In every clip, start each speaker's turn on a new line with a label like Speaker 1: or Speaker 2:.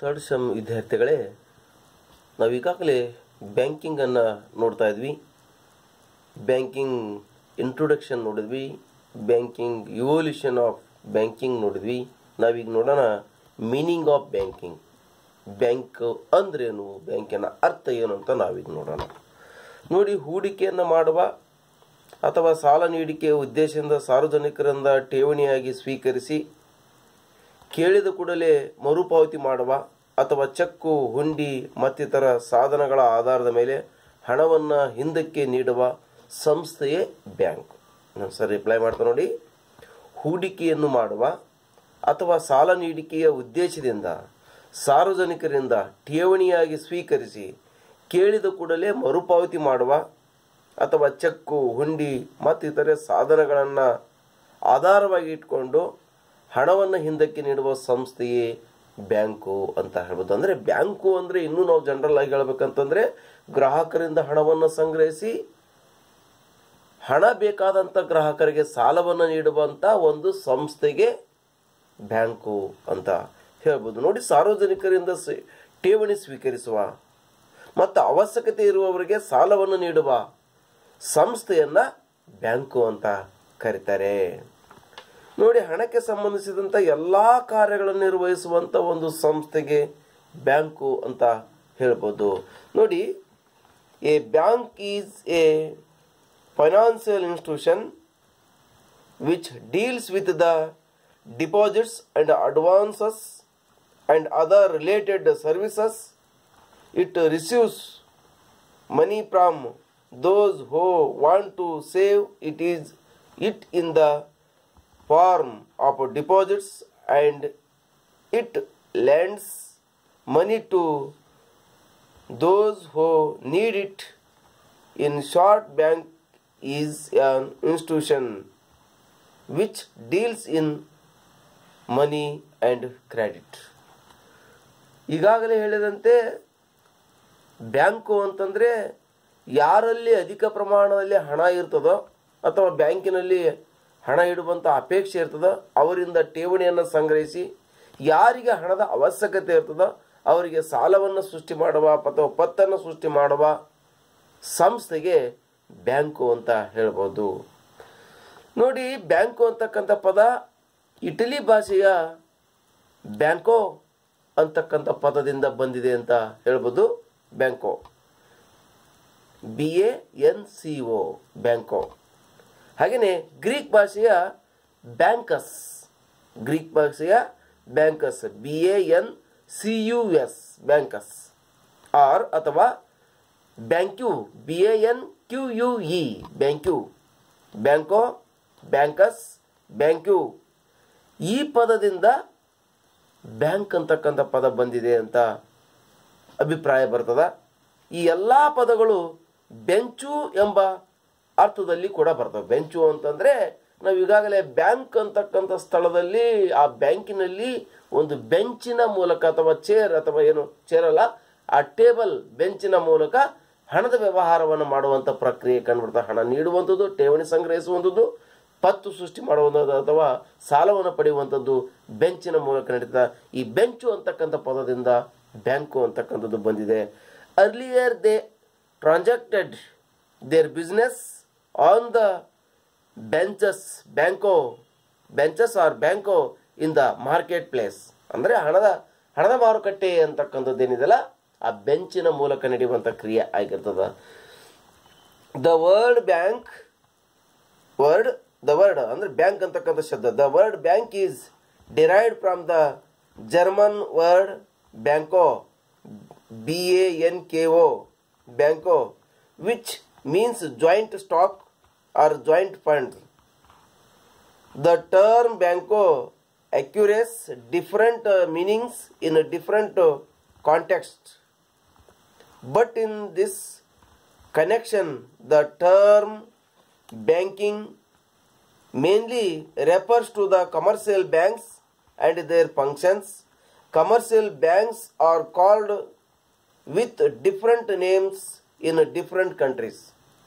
Speaker 1: Third sem ವಿದ್ಯಾರ್ಥಿಗಳೇ, ನಾವು ಈಗಾಗಲೇ ಬ್ಯಾಂಕಿಂಗನ್ನು ನೋಡ್ತಾ ಇದ್ವಿ. ಬ್ಯಾಂಕಿಂಗ್ ಇಂಟ್ರೊಡಕ್ಷನ್ ನೋಡಿದ್ವಿ, ಬ್ಯಾಂಕಿಂಗ್ ಇವಲ್ಯೂಷನ್ ಆಫ್ ಬ್ಯಾಂಕಿಂಗ್ ನೋಡಿದ್ವಿ. ನಾವೀಗ ನೋಡೋಣ ಮೀನಿಂಗ್ ಆಫ್ ಬ್ಯಾಂಕಿಂಗ್. ಬ್ಯಾಂಕ್ ಅಂದ್ರೇನು, ಬ್ಯಾಂಕಿನ ಅರ್ಥ ಏನು ಅಂತ ನಾವೀಗ ನೋಡೋಣ. ನೋಡಿ, ಹೂಡಿಕೆಯನ್ನು ಮಾಡುವ ಅಥವಾ ಸಾಲ ನೀಡಿಕೆಯ ಉದ್ದೇಶದಿಂದ ಸಾರ್ವಜನಿಕರಿಂದ ಠೇವಣಿಯಾಗಿ ಸ್ವೀಕರಿಸಿ ಕೇಳಿದ ಕೂಡಲೇ ಮರುಪಾವತಿ ಮಾಡುವ ಅಥವಾ ಚೆಕ್ಕು, ಹುಂಡಿ ಮತ್ತಿತರ ಸಾಧನಗಳ ಆಧಾರದ ಮೇಲೆ ಹಣವನ್ನು ಹಿಂದಕ್ಕೆ ನೀಡುವ ಸಂಸ್ಥೆಯೇ ಬ್ಯಾಂಕ್. ನಾನು ಸರ್ ರಿಪ್ಲೈ ಮಾಡ್ತಾ ನೋಡಿ. ಹೂಡಿಕೆಯನ್ನು ಮಾಡುವ ಅಥವಾ ಸಾಲ ನೀಡಿಕೆಯ ಉದ್ದೇಶದಿಂದ ಸಾರ್ವಜನಿಕರಿಂದ ಠೇವಣಿಯಾಗಿ ಸ್ವೀಕರಿಸಿ ಕೇಳಿದ ಕೂಡಲೇ ಮರುಪಾವತಿ ಮಾಡುವ ಅಥವಾ ಚೆಕ್ಕು, ಹುಂಡಿ ಮತ್ತಿತರೆ ಸಾಧನಗಳನ್ನು ಆಧಾರವಾಗಿ ಇಟ್ಕೊಂಡು ಹಣವನ್ನು ಹಿಂದಕ್ಕೆ ನೀಡುವ ಸಂಸ್ಥೆಯೇ ಬ್ಯಾಂಕು ಅಂತ ಹೇಳ್ಬೋದು. ಅಂದರೆ ಬ್ಯಾಂಕು ಅಂದರೆ ಇನ್ನೂ ನಾವು ಜನರಲ್ ಆಗಿ ಹೇಳ್ಬೇಕಂತಂದರೆ ಗ್ರಾಹಕರಿಂದ ಹಣವನ್ನು ಸಂಗ್ರಹಿಸಿ ಹಣ ಬೇಕಾದಂಥ ಗ್ರಾಹಕರಿಗೆ ಸಾಲವನ್ನು ನೀಡುವಂಥ ಒಂದು ಸಂಸ್ಥೆಗೆ ಬ್ಯಾಂಕು ಅಂತ ಹೇಳ್ಬೋದು. ನೋಡಿ, ಸಾರ್ವಜನಿಕರಿಂದ ಠೇವಣಿ ಸ್ವೀಕರಿಸುವ ಮತ್ತು ಅವಶ್ಯಕತೆ ಇರುವವರಿಗೆ ಸಾಲವನ್ನು ನೀಡುವ ಸಂಸ್ಥೆಯನ್ನು ಬ್ಯಾಂಕು ಅಂತ ಕರೀತಾರೆ. ನೋಡಿ, ಹಣಕ್ಕೆ ಸಂಬಂಧಿಸಿದಂಥ ಎಲ್ಲ ಕಾರ್ಯಗಳನ್ನು ನಿರ್ವಹಿಸುವಂಥ ಒಂದು ಸಂಸ್ಥೆಗೆ ಬ್ಯಾಂಕು ಅಂತ ಹೇಳ್ಬೋದು. ನೋಡಿ, A bank is A financial institution which deals with the deposits and advances and other related services. It receives money from those who want to save it in the form of deposits, and it lends money to those who need it. In short, bank is an institution which deals in money and credit. ಈಗಾಗಲೇ ಹೇಳಿದಂತೆ bank ಅಂತಂದರೆ ಯಾರಲ್ಲಿ ಅಧಿಕ ಪ್ರಮಾಣದಲ್ಲಿ ಹಣ ಇರ್ತದೋ ಅಥವಾ ಬ್ಯಾಂಕಿನಲ್ಲಿ ಹಣ ಇಡುವಂಥ ಅಪೇಕ್ಷೆ ಇರ್ತದೋ ಅವರಿಂದ ಠೇವಣಿಯನ್ನು ಸಂಗ್ರಹಿಸಿ ಯಾರಿಗೆ ಹಣದ ಅವಶ್ಯಕತೆ ಇರ್ತದೋ ಅವರಿಗೆ ಸಾಲವನ್ನು ಸೃಷ್ಟಿ ಮಾಡುವ ಅಥವಾ ಪತ್ತನ್ನು ಸೃಷ್ಟಿ ಮಾಡುವ ಸಂಸ್ಥೆಗೆ ಬ್ಯಾಂಕು ಅಂತ ಹೇಳ್ಬೋದು. ನೋಡಿ, ಬ್ಯಾಂಕು ಅಂತಕ್ಕಂಥ ಪದ ಇಟಲಿ ಭಾಷೆಯ ಬ್ಯಾಂಕೋ ಅಂತಕ್ಕಂಥ ಪದದಿಂದ ಬಂದಿದೆ ಅಂತ ಹೇಳ್ಬೋದು. ಬ್ಯಾಂಕೋ, BANCO, ಬ್ಯಾಂಕೋ. ಹಾಗೆಯೇ ಗ್ರೀಕ್ ಭಾಷೆಯ ಬ್ಯಾಂಕಸ್, BANCUS, ಬ್ಯಾಂಕಸ್. ಅಥವಾ ಬ್ಯಾಂಕ್ಯೂ, BANQUE, ಬ್ಯಾಂಕ್ಯೂ. ಬ್ಯಾಂಕೋ, ಬ್ಯಾಂಕಸ್, ಬ್ಯಾಂಕ್ಯೂ. ಈ ಪದದಿಂದ ಬ್ಯಾಂಕ್ ಅಂತಕ್ಕಂಥ ಪದ ಬಂದಿದೆ ಅಂತ ಅಭಿಪ್ರಾಯ ಬರ್ತದ. ಈ ಎಲ್ಲ ಪದಗಳು ಬೆಂಚು ಎಂಬ ಅರ್ಥದಲ್ಲಿ ಕೂಡ ಬರ್ತವೆ. ಬೆಂಚು ಅಂತಂದರೆ ನಾವು ಈಗಾಗಲೇ ಬ್ಯಾಂಕ್ ಅಂತಕ್ಕಂಥ ಸ್ಥಳದಲ್ಲಿ ಆ ಬ್ಯಾಂಕಿನಲ್ಲಿ ಒಂದು ಬೆಂಚಿನ ಮೂಲಕ ಅಥವಾ ಚೇರ್ ಅಥವಾ ಏನು ಚೇರ್ ಅಲ್ಲ, ಆ ಟೇಬಲ್, ಬೆಂಚಿನ ಮೂಲಕ ಹಣದ ವ್ಯವಹಾರವನ್ನು ಮಾಡುವಂಥ ಪ್ರಕ್ರಿಯೆ ಕಂಡುಬರ್ತದೆ. ಹಣ ನೀಡುವಂಥದ್ದು, ಠೇವಣಿ ಸಂಗ್ರಹಿಸುವಂಥದ್ದು, ಪತ್ತು ಸೃಷ್ಟಿ ಮಾಡುವಂಥದ್ದು ಅಥವಾ ಸಾಲವನ್ನು ಪಡೆಯುವಂಥದ್ದು ಬೆಂಚಿನ ಮೂಲಕ ನಡೀತದೆ. ಈ ಬೆಂಚು ಅಂತಕ್ಕಂಥ ಪದದಿಂದ ಬ್ಯಾಂಕು ಅಂತಕ್ಕಂಥದ್ದು ಬಂದಿದೆ. Earlier they transacted their business on the benches or banco in the marketplace. ಅಂದರೆ ಹಣದ ಮಾರುಕಟ್ಟೆ ಅಂತಕ್ಕಂಥದ್ದು ಏನಿದೆಯಲ್ಲ ಆ ಬೆಂಚಿನ ಮೂಲಕ ನಡೆಯುವಂಥ ಕ್ರಿಯೆ ಆಗಿರ್ತದೆ. ದ ವರ್ಡ್ ಅಂದರೆ ಬ್ಯಾಂಕ್ ಅಂತಕ್ಕಂಥ ಶಬ್ದ, the word bank is derived from the German word banko, BANKO, banko, which means joint stock or joint fund. The term banco acquires different meanings in a different context. But in this connection, the term banking mainly refers to the commercial banks and their functions. Commercial banks are called with different names in different countries.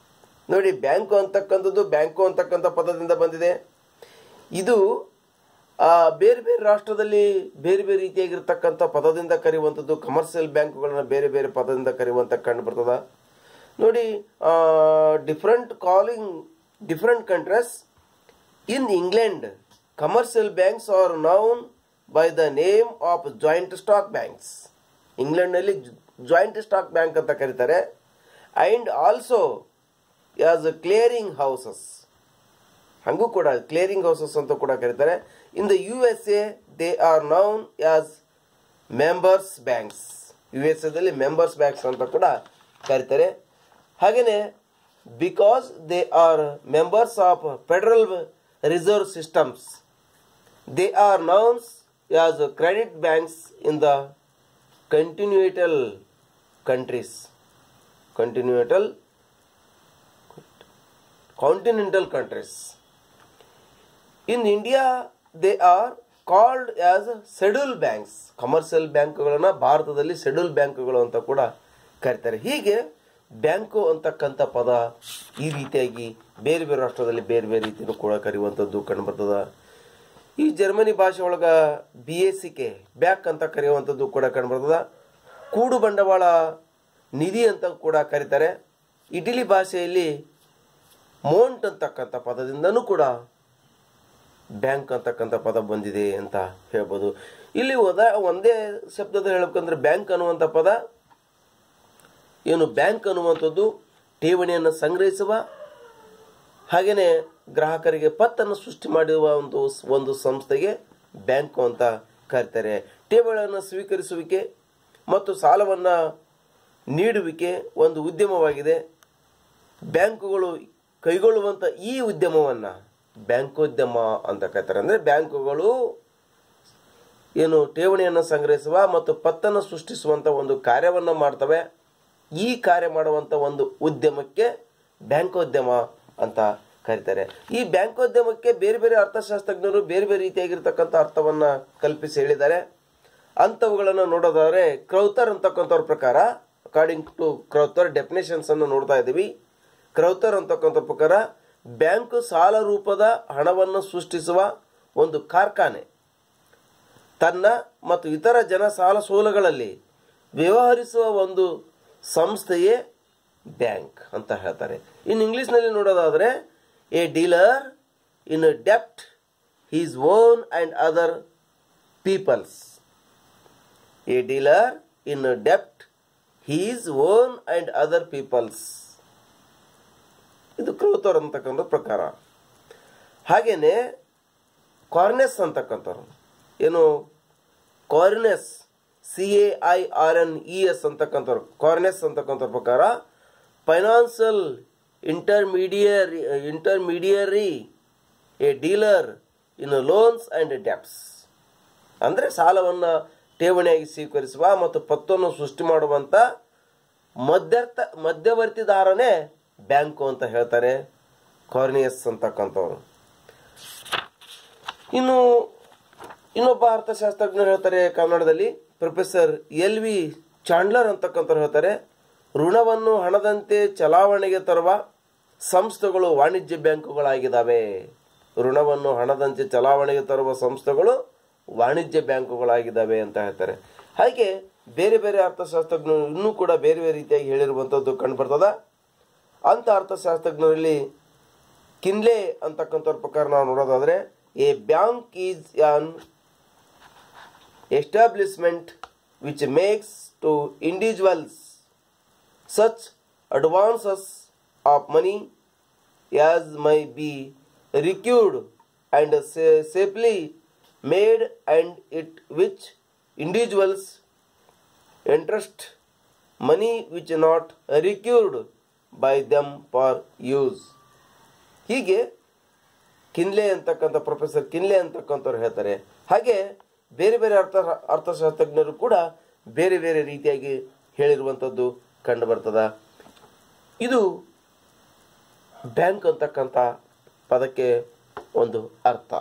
Speaker 1: ನೋಡಿ, bank ಅಂತಕ್ಕಂಥದ್ದು bank ಅಂತಕ್ಕಂಥ ಪದದಿಂದ ಬಂದಿದೆ. ಇದು ಬೇರೆ ಬೇರೆ ರಾಷ್ಟ್ರದಲ್ಲಿ ಬೇರೆ ಬೇರೆ ರೀತಿಯಾಗಿರ್ತಕ್ಕಂಥ ಪದದಿಂದ ಕರೆಯುವಂಥದ್ದು, ಕಮರ್ಷಿಯಲ್ ಬ್ಯಾಂಕುಗಳನ್ನ ಬೇರೆ ಬೇರೆ ಪದದಿಂದ ಕರೆಯುವಂಥ ಕಂಡು ಬರ್ತದ ನೋಡಿ. Different countries. In England commercial banks are known by the name of joint stock banks. ಇಂಗ್ಲೆಂಡ್ನಲ್ಲಿ ಜಾಯಿಂಟ್ ಸ್ಟಾಕ್ ಬ್ಯಾಂಕ್ ಅಂತ ಕರೀತಾರೆ. And also as clearing houses, ಹಾಗೂ ಕೂಡ ಕ್ಲಿಯರಿಂಗ್ ಹೌಸಸ್ ಅಂತ ಕೂಡ ಕರೀತಾರೆ. In the USA they are known as members banks. USA members banks ಅಂತ ಕೂಡ ಕರೀತಾರೆ. ಹಾಗೆಯೇ because they are members of Federal Reserve systems they are known as credit banks in the continental countries. In India they are called as scheduled banks. Commercial ಬ್ಯಾಂಕ್ಗಳನ್ನು ಭಾರತದಲ್ಲಿ schedule ಬ್ಯಾಂಕ್ಗಳು ಅಂತ ಕೂಡ ಕರೀತಾರೆ. ಹೀಗೆ ಬ್ಯಾಂಕು ಅಂತಕ್ಕಂಥ ಪದ ಈ ರೀತಿಯಾಗಿ ಬೇರೆ ಬೇರೆ ರಾಷ್ಟ್ರದಲ್ಲಿ ಬೇರೆ ಬೇರೆ ರೀತಿಯೂ ಕೂಡ ಕರೆಯುವಂಥದ್ದು ಕಂಡುಬರ್ತದ. ಈ ಜರ್ಮನಿ ಭಾಷೆ ಒಳಗೆ BACK ಬ್ಯಾಕ್ ಅಂತ ಕರೆಯುವಂಥದ್ದು ಕೂಡ ಕಂಡುಬರ್ತದ. ಕೂಡು ಬಂಡವಾಳ ನಿಧಿ ಅಂತ ಕೂಡ ಕರೀತಾರೆ. ಇಟಲಿ ಭಾಷೆಯಲ್ಲಿ ಮೋಂಟ್ ಅಂತಕ್ಕಂಥ ಪದದಿಂದನೂ ಕೂಡ ಬ್ಯಾಂಕ್ ಅಂತಕ್ಕಂಥ ಪದ ಬಂದಿದೆ ಅಂತ ಹೇಳ್ಬೋದು. ಇಲ್ಲಿ ಒಂದೇ ಶಬ್ದದ ಹೇಳಬೇಕಂದ್ರೆ ಬ್ಯಾಂಕ್ ಅನ್ನುವಂಥ ಪದ ಏನು, ಬ್ಯಾಂಕ್ ಅನ್ನುವಂಥದ್ದು ಠೇವಣಿಯನ್ನು ಸಂಗ್ರಹಿಸುವ ಹಾಗೆಯೇ ಗ್ರಾಹಕರಿಗೆ ಪತ್ತನ್ನು ಸೃಷ್ಟಿ ಮಾಡುವ ಒಂದು ಸಂಸ್ಥೆಗೆ ಬ್ಯಾಂಕು ಅಂತ ಕರೀತಾರೆ. ಠೇವಣಿಯನ್ನು ಸ್ವೀಕರಿಸುವಿಕೆ ಮತ್ತು ಸಾಲವನ್ನು ನೀಡುವಿಕೆ ಒಂದು ಉದ್ಯಮವಾಗಿದೆ. ಬ್ಯಾಂಕುಗಳು ಕೈಗೊಳ್ಳುವಂಥ ಈ ಉದ್ಯಮವನ್ನು ಬ್ಯಾಂಕೋದ್ಯಮ ಅಂತ ಕರೀತಾರೆ. ಅಂದರೆ ಬ್ಯಾಂಕುಗಳು ಏನು ಠೇವಣಿಯನ್ನು ಸಂಗ್ರಹಿಸುವ ಮತ್ತು ಪತ್ತನ್ನು ಸೃಷ್ಟಿಸುವಂಥ ಒಂದು ಕಾರ್ಯವನ್ನು ಮಾಡ್ತವೆ. ಈ ಕಾರ್ಯ ಮಾಡುವಂಥ ಒಂದು ಉದ್ಯಮಕ್ಕೆ ಬ್ಯಾಂಕೋದ್ಯಮ ಅಂತ ಕರೀತಾರೆ. ಈ ಬ್ಯಾಂಕೋದ್ಯಮಕ್ಕೆ ಬೇರೆ ಬೇರೆ ಅರ್ಥಶಾಸ್ತ್ರಜ್ಞರು ಬೇರೆ ಬೇರೆ ರೀತಿಯಾಗಿರ್ತಕ್ಕಂಥ ಅರ್ಥವನ್ನು ಕಲ್ಪಿಸಿ ಹೇಳಿದ್ದಾರೆ. ಅಂಥವುಗಳನ್ನು ನೋಡೋದಾದರೆ ಕ್ರೌಥರ್ ಅಂತಕ್ಕಂಥವ್ರ ಪ್ರಕಾರ, ಅಕಾರ್ಡಿಂಗ್ ಟು ಕ್ರೌಥರ್ ಡೆಫಿನೇಷನ್ಸ್ ಅನ್ನು ನೋಡ್ತಾ ಇದ್ದೀವಿ. ಕ್ರೌಥರ್ ಅಂತಕ್ಕಂಥ ಪ್ರಕಾರ ಬ್ಯಾಂಕು ಸಾಲ ರೂಪದ ಹಣವನ್ನು ಸೃಷ್ಟಿಸುವ ಒಂದು ಕಾರ್ಖಾನೆ. ತನ್ನ ಮತ್ತು ಇತರ ಜನ ಸಾಲ ಸೋಲುಗಳಲ್ಲಿ ವ್ಯವಹರಿಸುವ ಒಂದು ಸಂಸ್ಥೆಯೇ ಬ್ಯಾಂಕ್ ಅಂತ ಹೇಳ್ತಾರೆ. ಇನ್ನು ಇಂಗ್ಲೀಷ್ನಲ್ಲಿ ನೋಡೋದಾದರೆ ಎ ಡೀಲರ್ ಇನ್ ಡೆಪ್ಟ್ his own and other peoples. A dealer in ಡೆಪ್ಟ್ his own and other peoples. ಇದು ಕ್ರೌಥರ್ ಅಂತಕ್ಕಂಥ ಪ್ರಕಾರ. ಹಾಗೆಯೇ ಕಾರ್ನೆಸ್ ಅಂತಕ್ಕಂಥವ್ರು ಏನು, ಕಾರ್ನೆಸ್ CAIRNES ಅಂತಕ್ಕಂಥವ್ರು, ಕಾರ್ನೆಸ್ ಅಂತಕ್ಕಂಥ ಪ್ರಕಾರ financial intermediary a dealer in loans and debts. ಅಂದರೆ ಸಾಲವನ್ನು ಠೇವಣಿಯಾಗಿ ಸ್ವೀಕರಿಸುವ ಮತ್ತು ಪತ್ತನ್ನು ಸೃಷ್ಟಿ ಮಾಡುವಂಥ ಮಧ್ಯವರ್ತಿದಾರನೇ ಬ್ಯಾಂಕು ಅಂತ ಹೇಳ್ತಾರೆ ಕಾರ್ನಿಯಸ್ ಅಂತಕ್ಕಂಥವ್ರು. ಇನ್ನು ಇನ್ನೊಬ್ಬ ಅರ್ಥಶಾಸ್ತ್ರಜ್ಞರು ಹೇಳ್ತಾರೆ ಕನ್ನಡದಲ್ಲಿ, ಪ್ರೊಫೆಸರ್ LV ಚಾಂಡ್ಲರ್ ಅಂತಕ್ಕಂಥವ್ರು ಹೇಳ್ತಾರೆ, ಋಣವನ್ನು ಹಣದಂತೆ ಚಲಾವಣೆಗೆ ತರುವ ಸಂಸ್ಥೆಗಳು ವಾಣಿಜ್ಯ ಬ್ಯಾಂಕುಗಳಾಗಿದ್ದಾವೆ. ಋಣವನ್ನು ಹಣದಂತೆ ಚಲಾವಣೆಗೆ ತರುವ ಸಂಸ್ಥೆಗಳು ವಾಣಿಜ್ಯ ಬ್ಯಾಂಕುಗಳಾಗಿದ್ದಾವೆ ಅಂತ ಹೇಳ್ತಾರೆ. ಹಾಗೆ ಬೇರೆ ಬೇರೆ ಅರ್ಥಶಾಸ್ತ್ರಜ್ಞರು ಇನ್ನೂ ಕೂಡ ಬೇರೆ ಬೇರೆ ರೀತಿಯಾಗಿ ಹೇಳಿರುವಂಥದ್ದು ಕಂಡುಬರ್ತದ. ಅಂಥ ಅರ್ಥಶಾಸ್ತ್ರಜ್ಞರಲ್ಲಿ ಕಿನ್ಲೆ ಅಂತಕ್ಕಂಥವ್ರ ಪ್ರಕಾರ ನಾವು ನೋಡೋದಾದರೆ, a bank is an establishment which makes to individuals such advances of money as may be secured and safely made, and it which individuals entrust money which not secured by them for use. ಹೀಗೆ ಕಿನ್ಲೆ ಅಂತಕ್ಕಂಥ professor ಕಿನ್ಲೆ ಅಂತಕ್ಕಂಥವ್ರು ಹೇಳ್ತಾರೆ. ಹಾಗೆ ಬೇರೆ ಬೇರೆ ಅರ್ಥಶಾಸ್ತ್ರಜ್ಞರು ಕೂಡ ಬೇರೆ ಬೇರೆ ರೀತಿಯಾಗಿ ಹೇಳಿರುವಂಥದ್ದು ಕಂಡು ಬರ್ತದ. ಇದು ಬ್ಯಾಂಕ್ ಅಂತಕ್ಕಂಥ ಪದಕ್ಕೆ ಒಂದು ಅರ್ಥ.